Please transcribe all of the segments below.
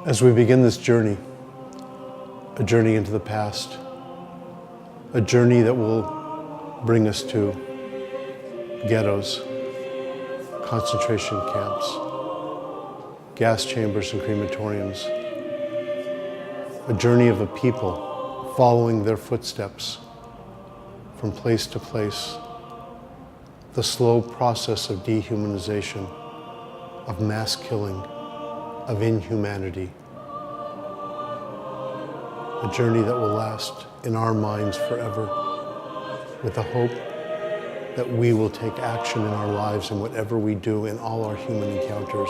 As we begin this journey, a journey into the past, a journey that will bring us to ghettos, concentration camps, gas chambers and crematoriums, a journey of a people following their footsteps from place to place, the slow process of dehumanization, of mass killing, of inhumanity. A journey that will last in our minds forever, with the hope that we will take action in our lives in whatever we do in all our human encounters.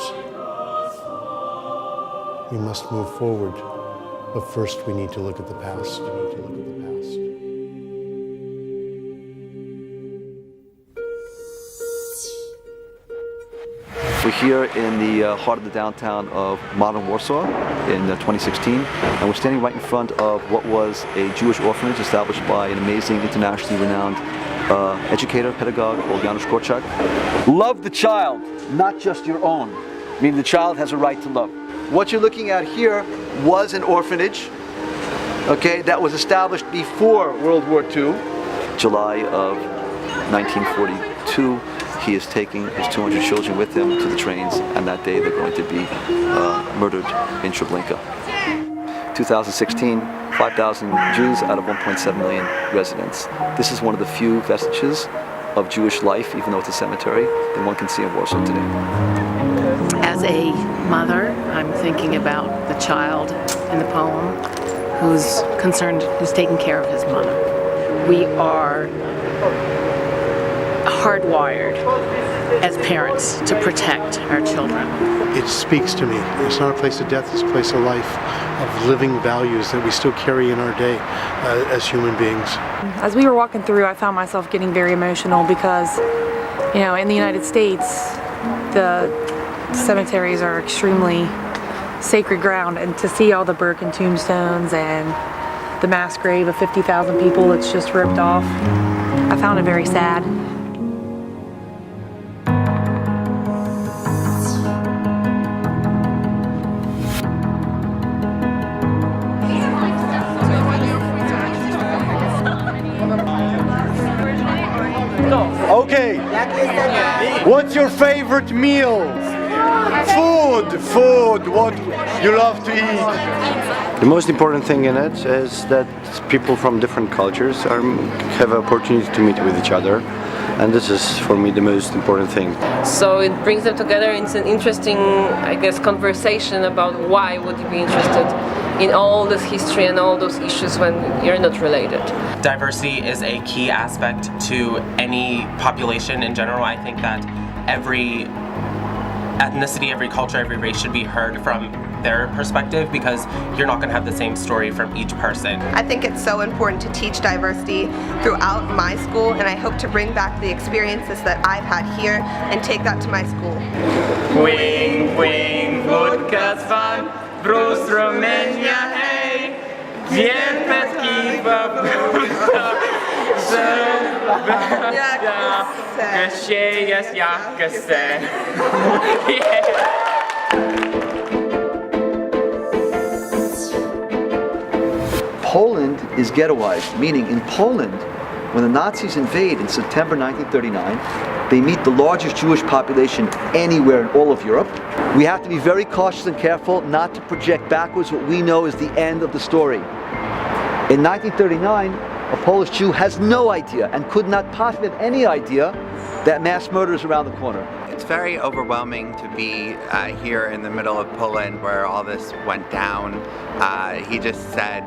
We must move forward, but first we need to look at the past. We're here in the heart of the downtown of modern Warsaw in 2016, and we're standing right in front of what was a Jewish orphanage established by an amazing, internationally renowned educator, pedagogue called Janusz Korczak. Love the child, not just your own. Meaning the child has a right to love. What you're looking at here was an orphanage, okay, that was established before World War II. July of 1942. He is taking his 200 children with him to the trains, and that day they're going to be murdered in Treblinka. 2016, 5,000 Jews out of 1.7 million residents. This is one of the few vestiges of Jewish life, even though it's a cemetery, that one can see in Warsaw today. As a mother, I'm thinking about the child in the poem who's concerned, who's taking care of his mother. We are hardwired as parents to protect our children. It speaks to me. It's not a place of death, it's a place of life, of living values that we still carry in our day as human beings. As we were walking through, I found myself getting very emotional because, you know, in the United States, the cemeteries are extremely sacred ground, and to see all the broken tombstones and the mass grave of 50,000 people that's just ripped off, I found it very sad. Okay, what's your favorite meal? Food, what you love to eat? The most important thing in it is that people from different cultures have an opportunity to meet with each other, and this is for me the most important thing. So it brings them together. It's an interesting, I guess, conversation about why would you be interested in all this history and all those issues when you're not related. Diversity is a key aspect to any population in general. I think that every ethnicity, every culture, every race should be heard from their perspective, because you're not going to have the same story from each person. I think it's so important to teach diversity throughout my school, and I hope to bring back the experiences that I've had here and take that to my school. Wing, wing, vodka zwan, Brust Romania, hey, Wielpetkiwa, że jest jak se. Poland is ghettoized, meaning in Poland, when the Nazis invade in September 1939, they meet the largest Jewish population anywhere in all of Europe. We have to be very cautious and careful not to project backwards what we know is the end of the story. In 1939, a Polish Jew has no idea and could not possibly have any idea that mass murder is around the corner. It's very overwhelming to be here in the middle of Poland where all this went down. He just said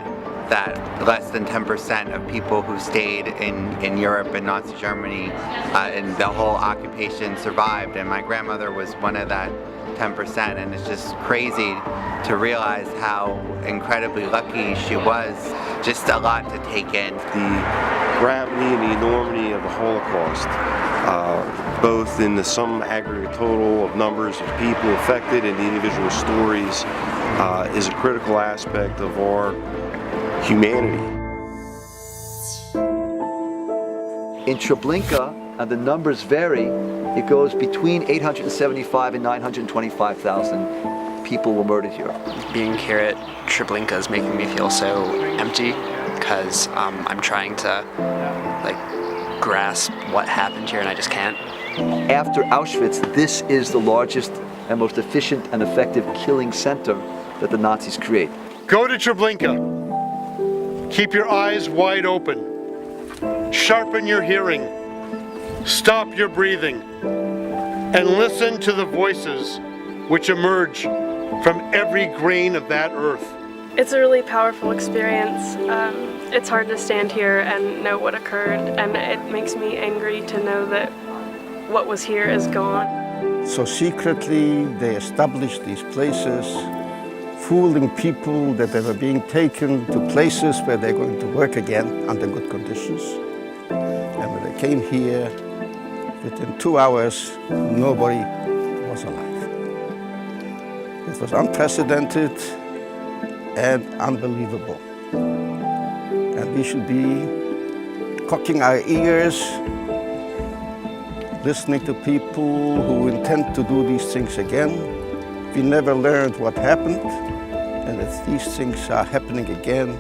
that less than 10% of people who stayed in Europe and Nazi Germany and the whole occupation survived, and my grandmother was one of that 10%, and it's just crazy to realize how incredibly lucky she was. Just a lot to take in. The gravity and the enormity of the Holocaust, both in the sum aggregate total of numbers of people affected and the individual stories, is a critical aspect of our humanity. In Treblinka, and the numbers vary, it goes between 875 and 925,000 people were murdered here. Being here at Treblinka is making me feel so empty because I'm trying to grasp what happened here and I just can't. After Auschwitz, this is the largest and most efficient and effective killing center that the Nazis create. Go to Treblinka. Keep your eyes wide open. Sharpen your hearing. Stop your breathing. And listen to the voices which emerge from every grain of that earth. It's a really powerful experience. It's hard to stand here and know what occurred, and it makes me angry to know that what was here is gone. So secretly they established these places, fooling people that they were being taken to places where they're going to work again under good conditions. And when they came here, within 2 hours, nobody was alive. It was unprecedented and unbelievable. And we should be cocking our ears, listening to people who intend to do these things again. We never learned what happened, and if these things are happening again,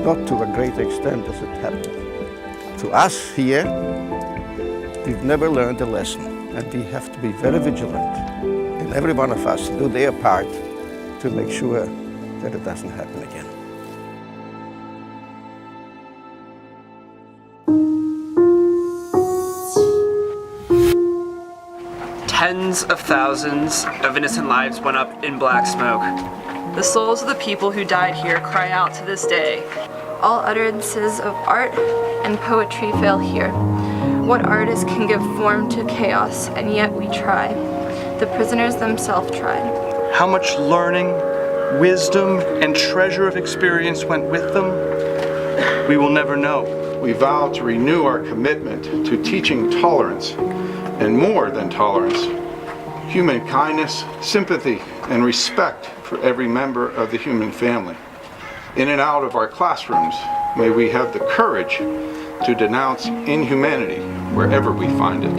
not to a great extent as it happened to us here, we've never learned a lesson, and we have to be very vigilant, and every one of us do their part to make sure that it doesn't happen again. Tens of thousands of innocent lives went up in black smoke. The souls of the people who died here cry out to this day. All utterances of art and poetry fail here. What artist can give form to chaos, and yet we try. The prisoners themselves tried. How much learning, wisdom, and treasure of experience went with them, we will never know. We vow to renew our commitment to teaching tolerance, and more than tolerance, human kindness, sympathy, and respect for every member of the human family. In and out of our classrooms, may we have the courage to denounce inhumanity wherever we find it.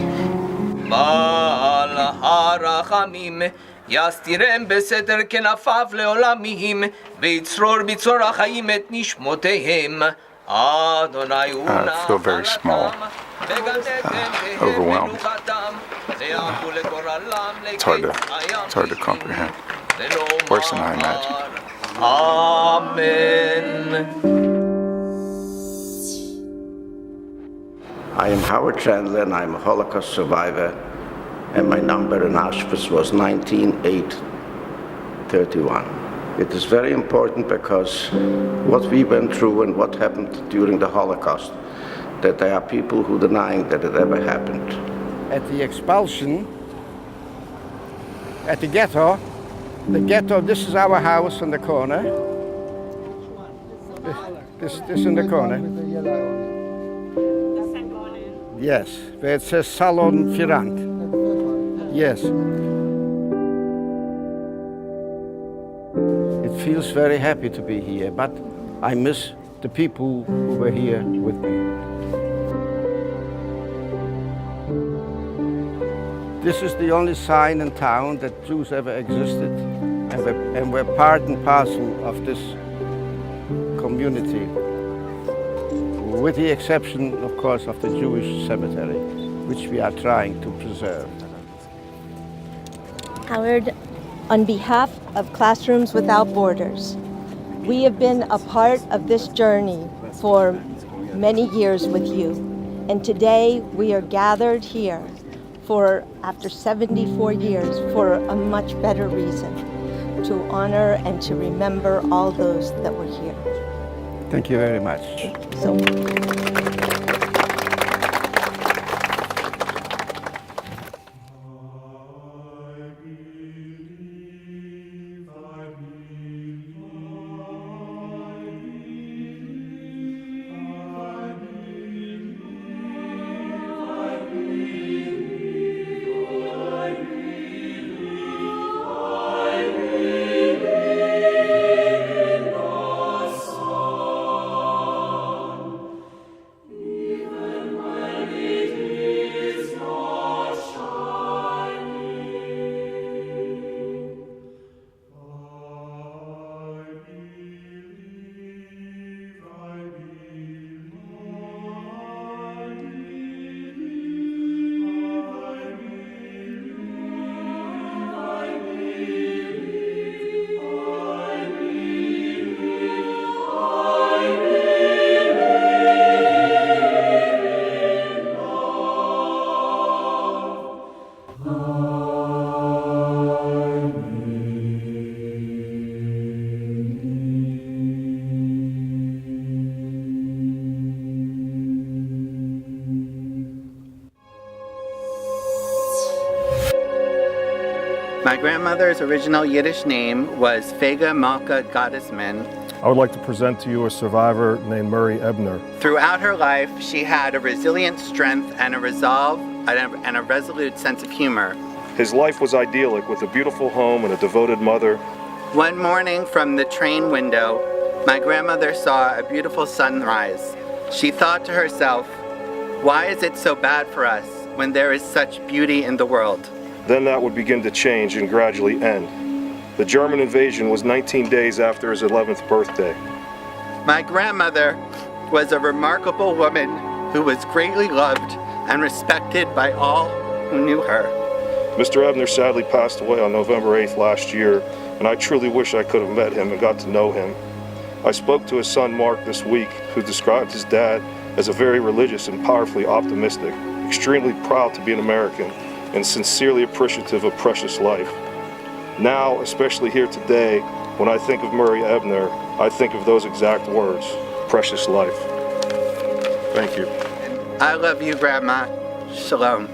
יסתירם בסתר כנפיו לעולמים, ויצרור בצרור החיים את נשמותיהם. אדוני הוא I feel very small, overwhelmed. It's hard to comprehend. Worse than I imagined. Amen. I am Howard Chandler, and I'm a Holocaust survivor, and my number in Auschwitz was 19831. It is very important because what we went through and what happened during the Holocaust, that there are people who denying that it ever happened. At the expulsion, at the ghetto, this is our house in the corner. This in the corner. Yes, where it says Salon Firant. Yes. It feels very happy to be here, but I miss the people who were here with me. This is the only sign in town that Jews ever existed, and we're part and parcel of this community, with the exception, of course, of the Jewish cemetery, which we are trying to preserve. Howard, on behalf of Classrooms Without Borders, we have been a part of this journey for many years with you, and today we are gathered here after 74 years, for a much better reason, to honor and to remember all those that were here. Thank you very much. So. My grandmother's original Yiddish name was Fega Malka Gottesman. I would like to present to you a survivor named Murray Abner. Throughout her life, she had a resilient strength and a resolve and a resolute sense of humor. His life was idyllic with a beautiful home and a devoted mother. One morning from the train window, my grandmother saw a beautiful sunrise. She thought to herself, why is it so bad for us when there is such beauty in the world? Then that would begin to change and gradually end. The German invasion was 19 days after his 11th birthday. My grandmother was a remarkable woman who was greatly loved and respected by all who knew her. Mr. Abner sadly passed away on November 8th last year, and I truly wish I could have met him and got to know him. I spoke to his son Mark this week, who described his dad as a very religious and powerfully optimistic, extremely proud to be an American, and sincerely appreciative of precious life. Now, especially here today, when I think of Murray Abner, I think of those exact words, precious life. Thank you. I love you, Grandma. Shalom.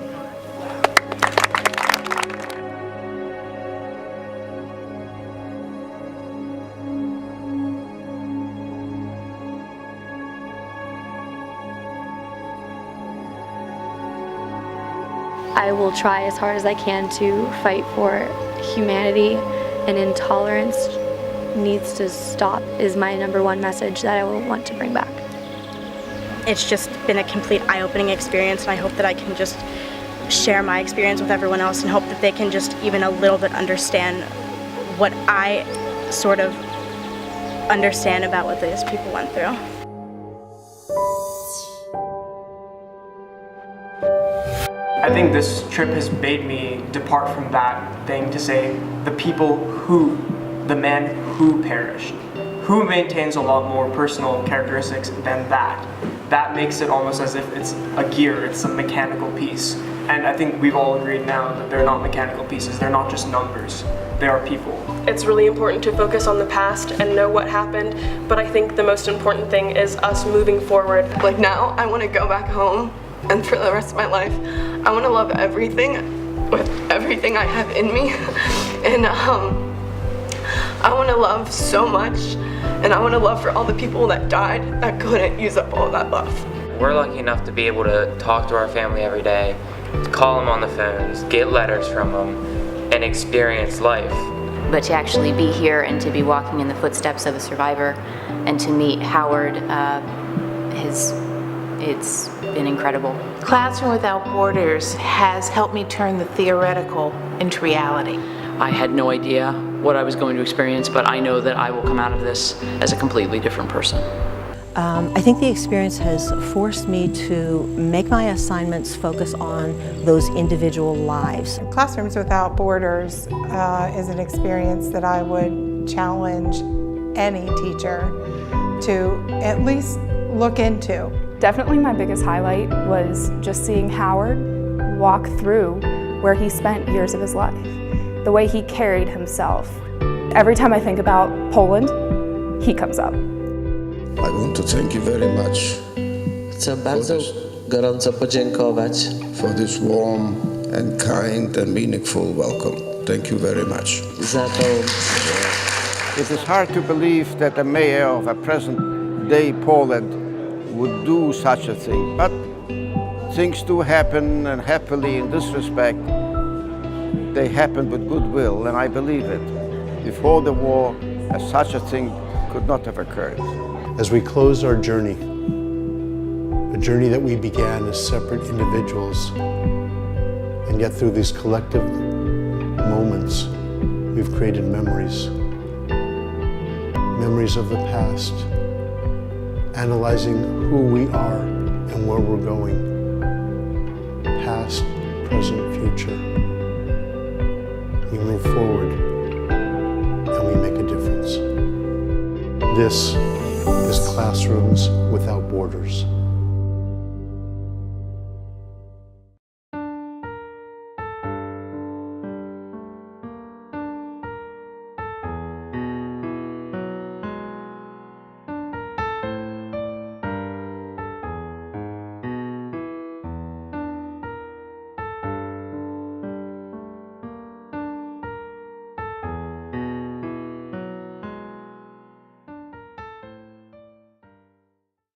I will try as hard as I can to fight for humanity, and intolerance needs to stop is my #1 message that I will want to bring back. It's just been a complete eye-opening experience, and I hope that I can just share my experience with everyone else and hope that they can just even a little bit understand what I sort of understand about what these people went through. I think this trip has made me depart from that thing to say the people who, the man who perished. Who maintains a lot more personal characteristics than that. That makes it almost as if it's a gear, it's a mechanical piece. And I think we've all agreed now that they're not mechanical pieces, they're not just numbers, they are people. It's really important to focus on the past and know what happened, but I think the most important thing is us moving forward. Like now, I want to go back home, and for the rest of my life, I want to love everything with everything I have in me. And I want to love so much, and I want to love for all the people that died that couldn't use up all that love. We're lucky enough to be able to talk to our family every day, to call them on the phones, get letters from them, and experience life. But to actually be here and to be walking in the footsteps of a survivor and to meet Howard, it's been incredible. Classroom Without Borders has helped me turn the theoretical into reality. I had no idea what I was going to experience, but I know that I will come out of this as a completely different person. I think the experience has forced me to make my assignments focus on those individual lives. Classrooms Without Borders is an experience that I would challenge any teacher to at least look into. Definitely my biggest highlight was just seeing Howard walk through where he spent years of his life, the way he carried himself. Every time I think about Poland, he comes up. I want to thank you very much. Chcę bardzo gorąco podziękować for this warm and kind and meaningful welcome. Thank you very much. za to. It is hard to believe that the mayor of a present-day Poland would do such a thing, but things do happen, and happily in this respect, they happen with goodwill, and I believe it. Before the war, such a thing could not have occurred. As we close our journey, a journey that we began as separate individuals, and yet through these collective moments, we've created memories. Memories of the past, analyzing who we are and where we're going. Past, present, future. We move forward and we make a difference. This is Classrooms Without Borders.